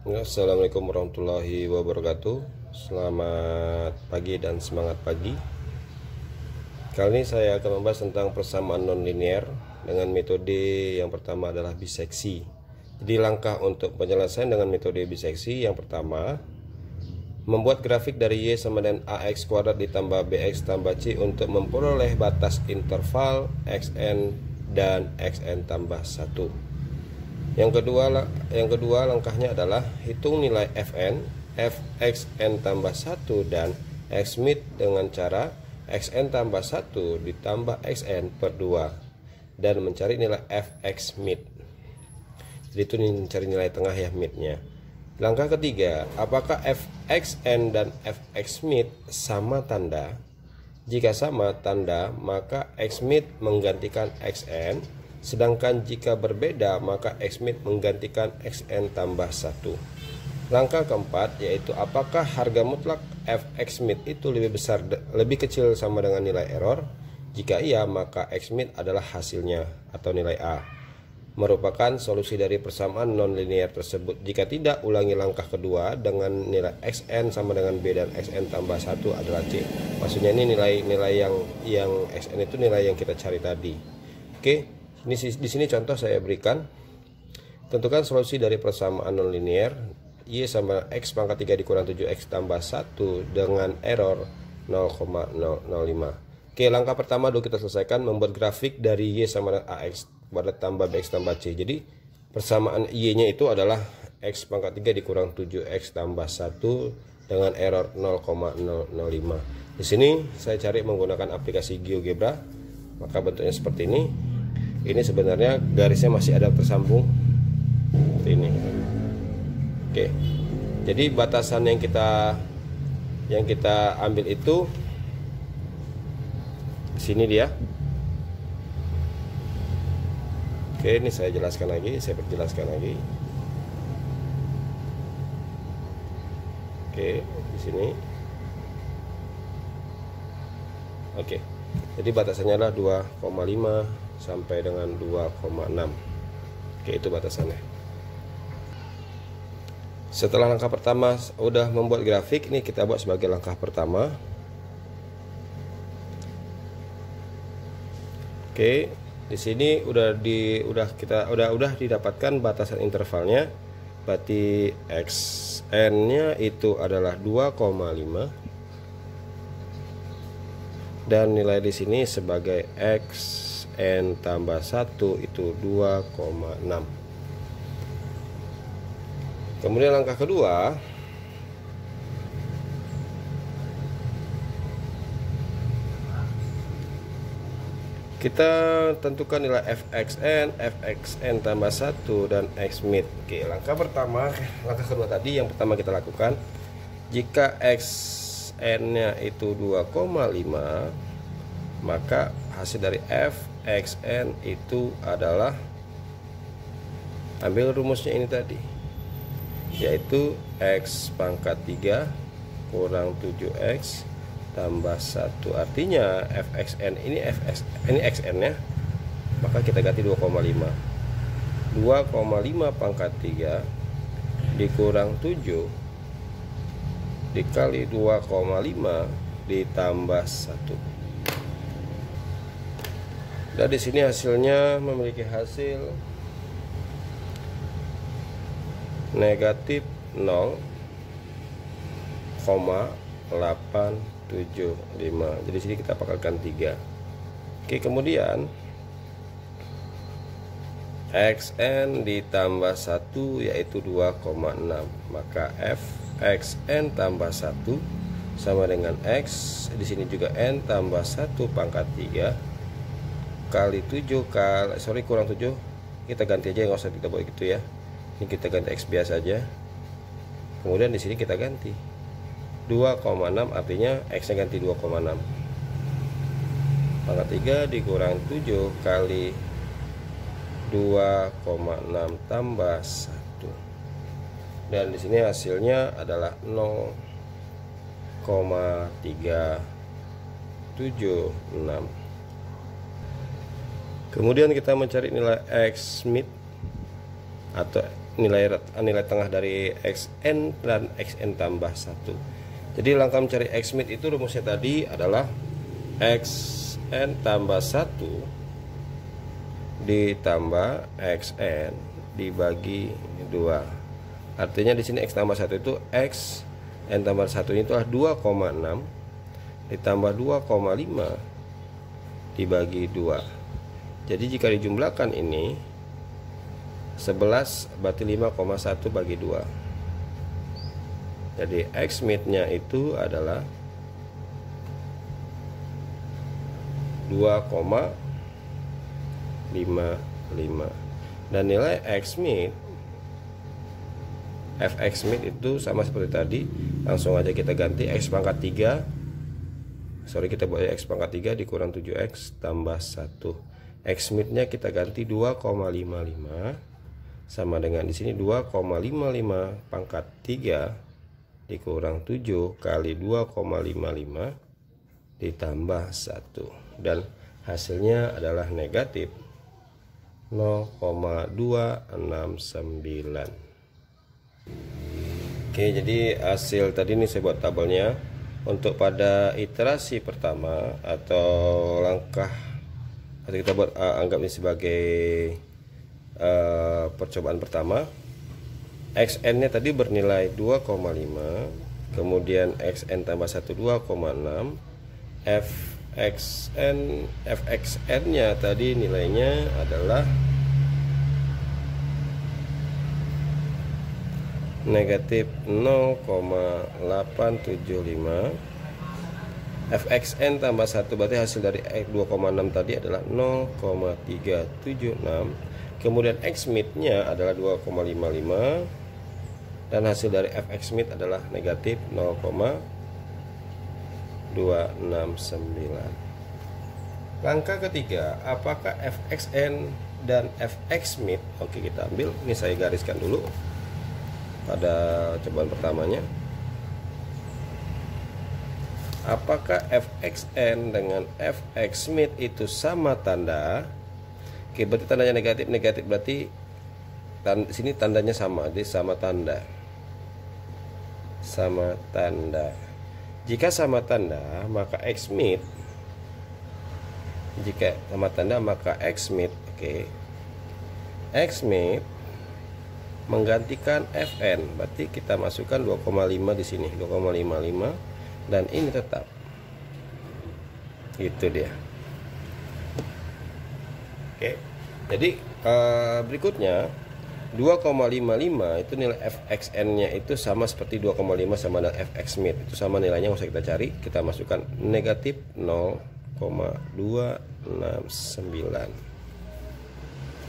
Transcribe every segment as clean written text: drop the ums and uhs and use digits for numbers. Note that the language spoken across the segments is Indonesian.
Assalamualaikum warahmatullahi wabarakatuh. Selamat pagi dan semangat pagi. Kali ini saya akan membahas tentang persamaan nonlinear dengan metode yang pertama adalah biseksi. Jadi langkah untuk penyelesaian dengan metode biseksi yang pertama, membuat grafik dari Y sama dengan AX kuadrat ditambah BX tambah C untuk memperoleh batas interval XN dan XN tambah 1. Yang kedua langkahnya adalah hitung nilai Fn, Fxn tambah 1 dan Xmid dengan cara Xn tambah 1 ditambah Xn per 2 dan mencari nilai Fxmid. Jadi itu mencari nilai tengah ya, midnya. Langkah ketiga, apakah Fxn dan Fxmid sama tanda? Jika sama tanda, maka Xmid menggantikan Xn. Sedangkan jika berbeda, maka Xmid menggantikan Xn tambah 1. Langkah keempat yaitu apakah harga mutlak Fxmid itu lebih kecil sama dengan nilai error? Jika iya, maka Xmid adalah hasilnya atau nilai A, merupakan solusi dari persamaan nonlinear tersebut. Jika tidak, ulangi langkah kedua dengan nilai Xn sama dengan B dan Xn tambah 1 adalah C. Maksudnya ini nilai yang Xn itu nilai yang kita cari tadi. Oke. Di sini contoh saya berikan. Tentukan solusi dari persamaan nonlinear Y sama X pangkat 3 dikurang 7X tambah 1 dengan error 0,005. Oke, langkah pertama dulu kita selesaikan, membuat grafik dari Y sama dengan AX kuadrat tambah BX tambah C. Jadi persamaan Y nya itu adalah X pangkat 3 dikurang 7X tambah 1 dengan error 0,005. Di sini saya cari menggunakan aplikasi GeoGebra, maka bentuknya seperti ini. Ini sebenarnya garisnya masih ada tersambung seperti ini. Oke, jadi batasan yang kita ambil itu di sini dia. Oke, ini saya jelaskan lagi, saya perjelaskan lagi. Oke, di sini. Oke, jadi batasannya adalah 2,5 sampai dengan 2,6. Oke, itu batasannya. Setelah langkah pertama udah membuat grafik, ini kita buat sebagai langkah pertama. Oke, di sini udah didapatkan batasan intervalnya. Berarti Xn-nya itu adalah 2,5 dan nilai di sini sebagai Xn tambah 1 itu 2,6. Kemudian langkah kedua, kita tentukan nilai Fxn tambah 1 dan Xmid. Oke, langkah kedua tadi yang pertama kita lakukan, jika Xn-nya itu 2,5, maka hasil dari Fxn itu adalah, ambil rumusnya ini tadi, yaitu X pangkat 3 kurang 7X tambah 1. Artinya Fxn ini Xn nya, maka kita ganti 2,5 pangkat 3 dikurang 7 dikali 2,5 ditambah 1. Dan di sini hasilnya memiliki hasil negatif 0,875. Jadi sini kita pakarkan 3. Oke, kemudian Xn ditambah 1 yaitu 2,6, maka Fxn tambah 1 sama dengan X, di sini juga N tambah 1 pangkat 3 kali 7 kurang 7, kita ganti aja, nggak usah kita buat gitu ya. Ini kita ganti X biasa aja. Kemudian di sini kita ganti 2,6, artinya X nya ganti 2,6 pangkat 3 dikurang 7 kali 2,6 tambah 1. Dan di sini hasilnya adalah 0,376. Kemudian kita mencari nilai Xmid atau nilai tengah dari xn dan xn tambah 1. Jadi langkah mencari x mid itu rumusnya tadi adalah xn tambah 1 ditambah xn dibagi 2. Artinya di sini x tambah 1 itu x n tambah 1 itu adalah 2,6 ditambah 2,5 dibagi 2. Jadi jika dijumlahkan ini 11 berarti 5,1 bagi 2. Jadi x mid-nya itu adalah 2,55 dan nilai x mid fx mid itu sama seperti tadi, langsung aja kita ganti x pangkat 3, kita buat x pangkat 3 dikurang 7x tambah 1. X mid-nya kita ganti 2,55 sama dengan di sini 2,55 pangkat 3 dikurang 7 kali 2,55 ditambah 1, dan hasilnya adalah negatif 0,269. Oke, jadi hasil tadi ini saya buat tabelnya. Untuk pada iterasi pertama atau langkah, atau kita buat anggap ini sebagai percobaan pertama, xn nya tadi bernilai 2,5, kemudian xn tambah 1 2,6, fxn nya tadi nilainya adalah negatif 0,875. fxn tambah 1 berarti hasil dari 2,6 tadi adalah 0,376. Kemudian x mid nya adalah 2,55 dan hasil dari fx mid adalah negatif 0,269. Langkah ketiga, apakah fxn dan fx mid? Oke, kita ambil, ini saya gariskan dulu pada cobaan pertamanya. Apakah fxn dengan fx mid itu sama tanda? Oke, berarti tandanya negatif berarti sini tandanya sama, jadi sama tanda. Jika sama tanda maka x mid, oke, x mid menggantikan fn, berarti kita masukkan 2,5 di sini, 2,55, dan ini tetap. Itu dia. Oke. Jadi berikutnya 2,55 itu nilai fxn-nya itu sama seperti 2,5 sama dengan fx mid. Itu sama nilainya, nggak usah kita cari, kita masukkan negatif 0,269.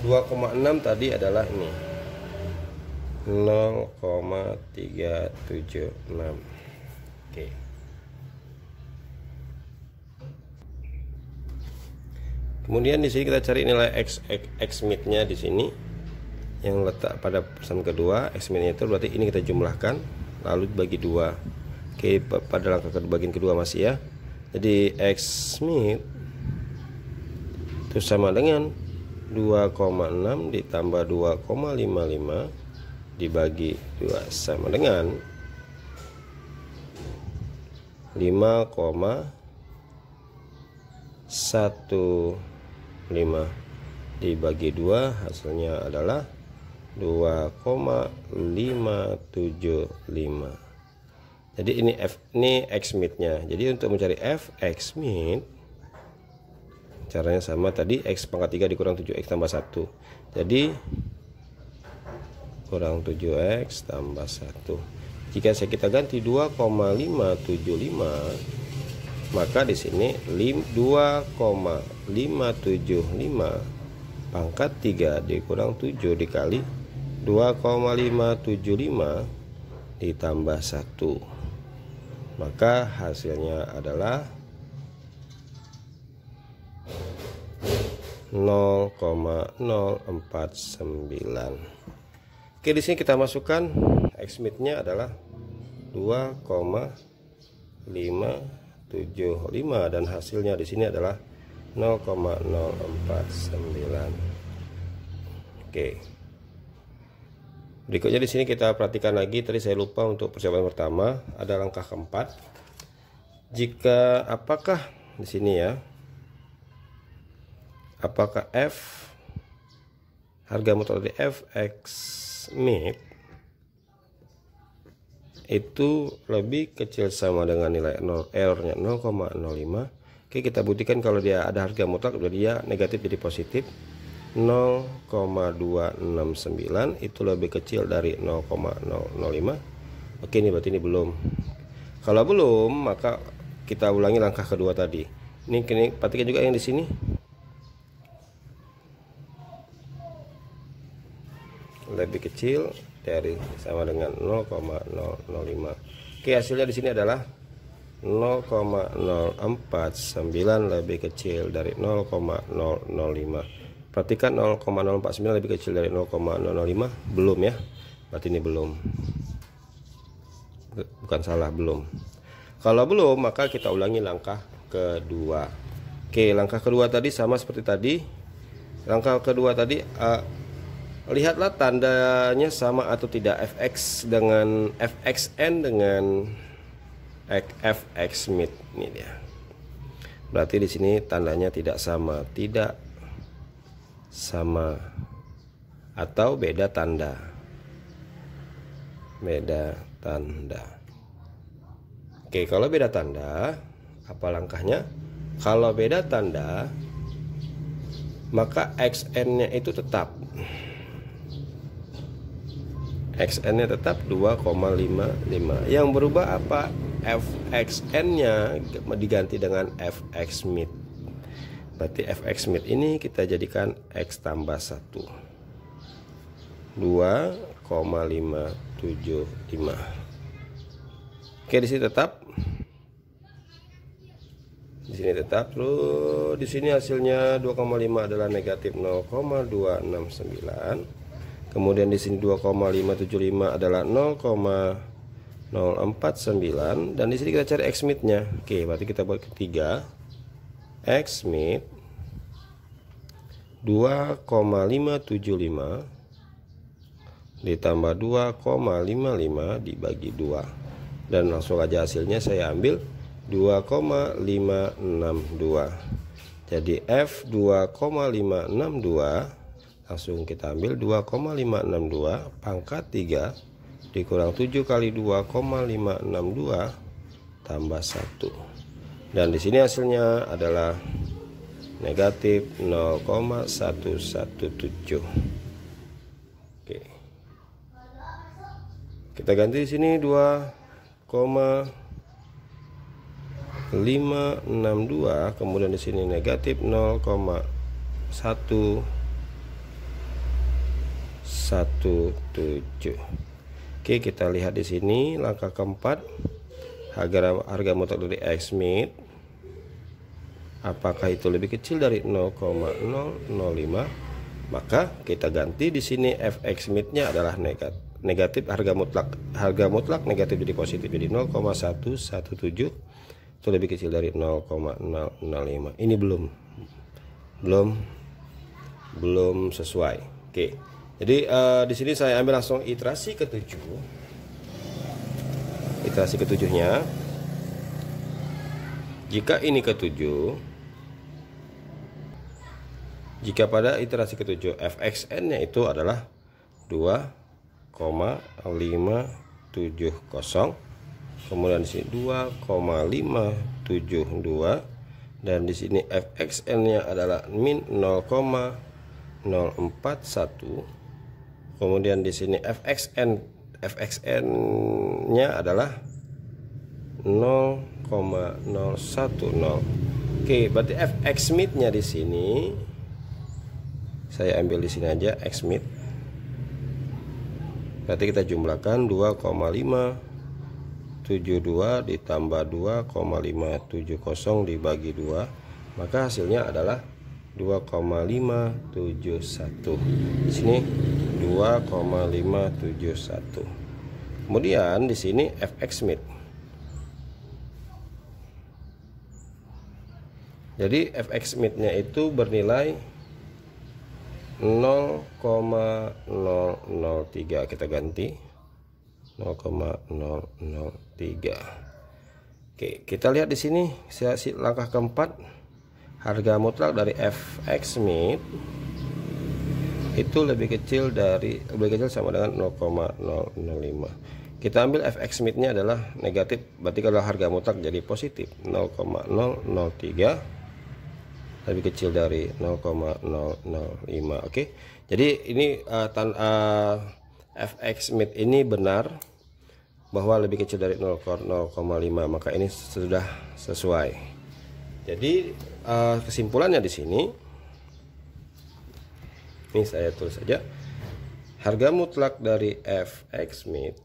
2,6 tadi adalah ini 0,376. Oke. Kemudian di sini kita cari nilai x mid-nya di sini yang letak pada persamaan kedua. X mid-nya itu berarti ini kita jumlahkan lalu bagi 2. Oke, pada langkah bagian kedua masih ya. Jadi x mid itu sama dengan 2,6 ditambah 2,55 dibagi 2 sama dengan 5,15 dibagi 2, hasilnya adalah 2,575. Jadi ini x mid-nya. Jadi untuk mencari fx mid caranya sama tadi, x pangkat 3 dikurang 7x tambah 1. Jadi kurang 7x tambah 1. Jika kita ganti 2,575, maka di sini 2,575 pangkat 3 dikurang 7 dikali 2,575 ditambah 1. Maka hasilnya adalah 0,049. Oke, di sini kita masukkan x mid-nya adalah 2,575 dan hasilnya di sini adalah 0,049. Oke. Berikutnya di sini kita perhatikan lagi, tadi saya lupa untuk persiapan pertama, ada langkah keempat. Jika apakah di sini ya, apakah harga mutlak dari fx mid itu lebih kecil sama dengan nilai errornya 0,05. Oke, kita buktikan kalau dia ada harga mutlak, jadi dia negatif jadi positif. 0,269 itu lebih kecil dari 0,005. Oke, ini berarti ini belum. Kalau belum, maka kita ulangi langkah kedua tadi. Ini perhatikan juga yang di sini. Lebih kecil dari sama dengan 0,005. Oke, hasilnya di sini adalah 0,049 lebih kecil dari 0,005. Perhatikan 0,049 lebih kecil dari 0,005, belum ya. Berarti ini belum. Bukan salah, belum. Kalau belum, maka kita ulangi langkah kedua. Oke, langkah kedua tadi sama seperti tadi. Langkah kedua tadi lihatlah tandanya sama atau tidak fx dengan fxn dengan fx mid. Ini dia. Berarti di sini tandanya tidak sama, atau beda tanda. Oke, kalau beda tanda, apa langkahnya? Kalau beda tanda, maka xn-nya itu tetap. XN-nya tetap 2,55. Yang berubah apa? fxn-nya diganti dengan fx mid. Berarti fx mid ini kita jadikan x tambah 1, 2,575. Oke, di sini tetap. Di sini tetap. Lalu di sini hasilnya 2,5 adalah negatif 0,269. Kemudian di sini 2,575 adalah 0,049, dan di sini kita cari x mid-nya. Oke, berarti kita buat ketiga. X mid 2,575 ditambah 2,55 dibagi 2, dan langsung aja hasilnya saya ambil 2,562. Jadi F 2,562 langsung kita ambil 2,562 pangkat 3 dikurang 7 kali 2,562 tambah 1. Dan di sini hasilnya adalah negatif 0,117. Oke. Kita ganti di sini 2,562, kemudian di sini negatif 0,117. Oke, kita lihat di sini langkah keempat. Harga mutlak dari x mid, apakah itu lebih kecil dari 0,005? Maka kita ganti di sini fx mid-nya adalah negatif, harga mutlak negatif jadi positif, jadi 0,117 itu lebih kecil dari 0,005. Ini belum sesuai. Oke. Jadi di sini saya ambil langsung iterasi ketujuh. Iterasi ketujuhnya, jika ini ketujuh, jika pada iterasi ketujuh fxn-nya itu adalah 2,570, kemudian di sini 2,572, dan di sini fxn-nya adalah min 0,041, kemudian di sini fxn-nya adalah 0,010. Oke, berarti fx mid-nya di sini saya ambil di sini aja x mid. Berarti kita jumlahkan 2,572 ditambah 2,570 dibagi 2, maka hasilnya adalah 2,571. Di sini 2,571. Kemudian di sini fx mid. Jadi fx mid-nya itu bernilai 0,003 kita ganti 0,003. Oke, kita lihat di sini langkah keempat, harga mutlak dari FX mid itu lebih kecil sama dengan 0,005. Kita ambil FX mid-nya adalah negatif, berarti kalau harga mutlak jadi positif 0,003, lebih kecil dari 0,005. Oke. Jadi ini FX mid ini benar bahwa lebih kecil dari 0,5, maka ini sudah sesuai. Jadi kesimpulannya di sini, ini saya tulis saja, harga mutlak dari FX mid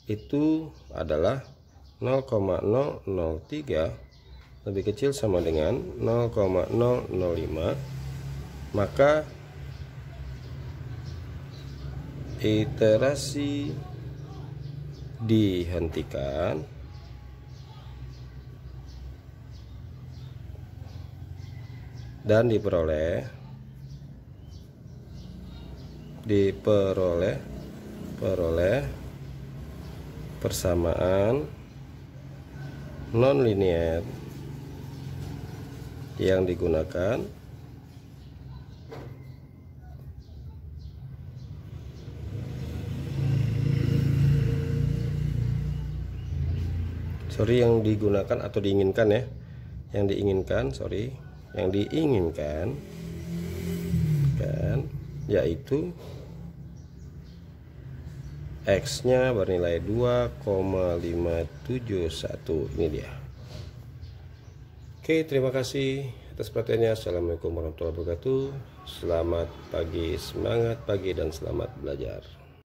itu adalah 0,003 lebih kecil sama dengan 0,005, maka iterasi dihentikan dan diperoleh persamaan non-linear yang digunakan atau diinginkan ya, yang diinginkan kan, yaitu X-nya bernilai 2,571. Ini dia. Oke, terima kasih atas perhatiannya. Assalamualaikum warahmatullahi wabarakatuh. Selamat pagi, semangat pagi, dan selamat belajar.